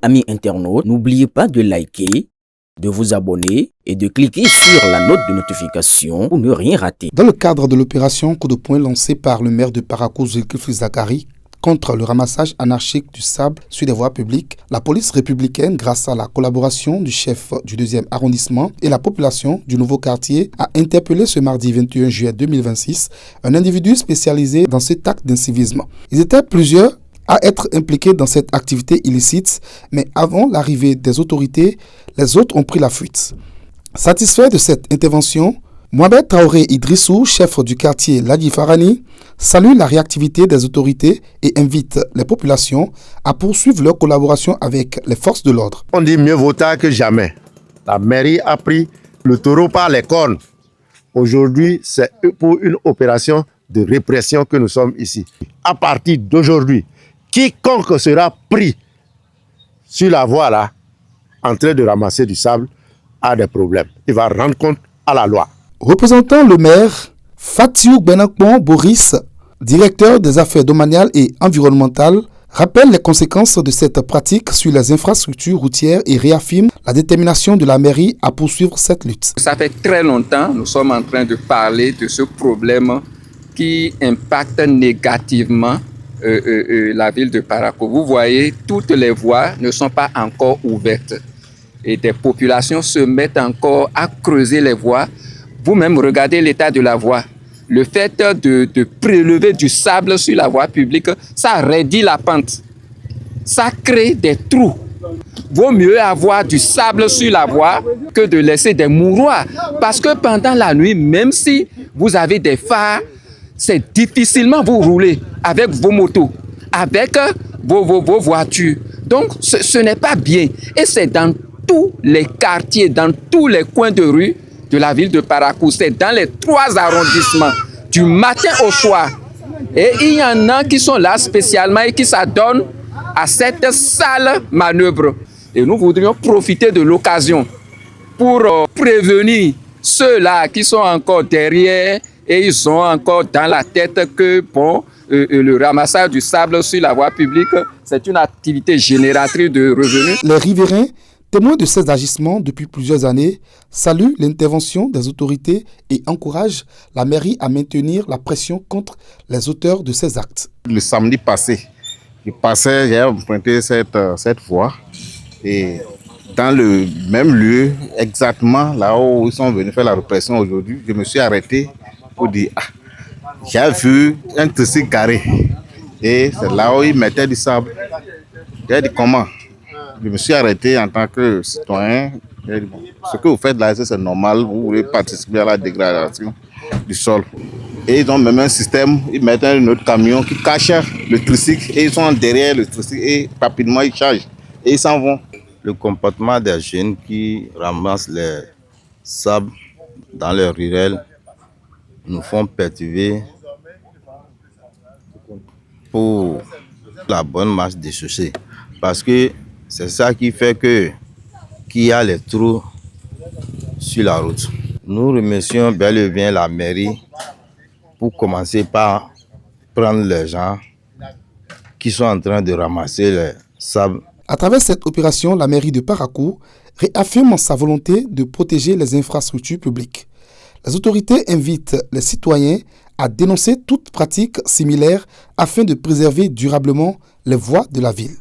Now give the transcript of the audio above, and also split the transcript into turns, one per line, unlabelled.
amis internautes, n'oubliez pas de liker, de vous abonner et de cliquer sur la note de notification pour ne rien rater.
Dans le cadre de l'opération coup de poing lancée par le maire de Parakou, Zulkifli Zakari, contre le ramassage anarchique du sable sur les voies publiques, la police républicaine, grâce à la collaboration du chef du 2e arrondissement et la population du nouveau quartier, a interpellé ce mardi 21 juillet 2026 un individu spécialisé dans cet acte d'incivisme. Ils étaient plusieurs à être impliqués dans cette activité illicite, mais avant l'arrivée des autorités, les autres ont pris la fuite. Satisfait de cette intervention, Mohamed Traoré Idrissou, chef du quartier Ladi Farani, salue la réactivité des autorités et invite les populations à poursuivre leur collaboration avec les forces de l'ordre.
On dit mieux vaut tard que jamais. La mairie a pris le taureau par les cornes. Aujourd'hui, c'est pour une opération de répression que nous sommes ici. À partir d'aujourd'hui, quiconque sera pris sur la voie là, en train de ramasser du sable, a des problèmes. Il va rendre compte à la loi.
Représentant le maire, Fatiou Benakbon Boris, directeur des affaires domaniales et environnementales, rappelle les conséquences de cette pratique sur les infrastructures routières et réaffirme la détermination de la mairie à poursuivre cette lutte.
Ça fait très longtemps que nous sommes en train de parler de ce problème qui impacte négativement la ville de Parakou. Vous voyez, toutes les voies ne sont pas encore ouvertes et des populations se mettent encore à creuser les voies. Vous-même, regardez l'état de la voie. Le fait de prélever du sable sur la voie publique, ça raidit la pente. Ça crée des trous. Vaut mieux avoir du sable sur la voie que de laisser des mouroirs. Parce que pendant la nuit, même si vous avez des phares, c'est difficilement vous rouler avec vos motos, avec vos voitures. Donc, ce n'est pas bien. Et c'est dans tous les quartiers, dans tous les coins de rue de la ville de Parakou. C'est dans les 3 arrondissements, du matin au soir. Et il y en a qui sont là spécialement et qui s'adonnent à cette sale manœuvre. Et nous voudrions profiter de l'occasion pour prévenir ceux-là qui sont encore derrière et ils sont encore dans la tête que le ramassage du sable sur la voie publique, c'est une activité génératrice de revenus.
Les riverains, témoins de ces agissements depuis plusieurs années, saluent l'intervention des autorités et encouragent la mairie à maintenir la pression contre les auteurs de ces actes.
Le samedi passé, j'ai emprunté cette voie et dans le même lieu, exactement là où ils sont venus faire la répression aujourd'hui, je me suis arrêté pour dire j'ai vu un tricycle garé et c'est là où ils mettaient du sable. J'ai dit comment? Je me suis arrêté en tant que citoyen. J'ai dit, bon, ce que vous faites là, c'est normal, vous voulez participer à la dégradation du sol. Et ils ont même un système, ils mettent un autre camion qui cache le tricycle et ils sont derrière le tricycle et rapidement ils chargent et ils s'en vont.
Le comportement des jeunes qui ramassent les sables dans les ruelles nous font perturber pour la bonne marche des chaussées. Parce que c'est ça qui fait qu'il y a les trous sur la route. Nous remercions bel et bien la mairie pour commencer par prendre les gens qui sont en train de ramasser les sables.
À travers cette opération, la mairie de Parakou réaffirme sa volonté de protéger les infrastructures publiques. Les autorités invitent les citoyens à dénoncer toute pratique similaire afin de préserver durablement les voies de la ville.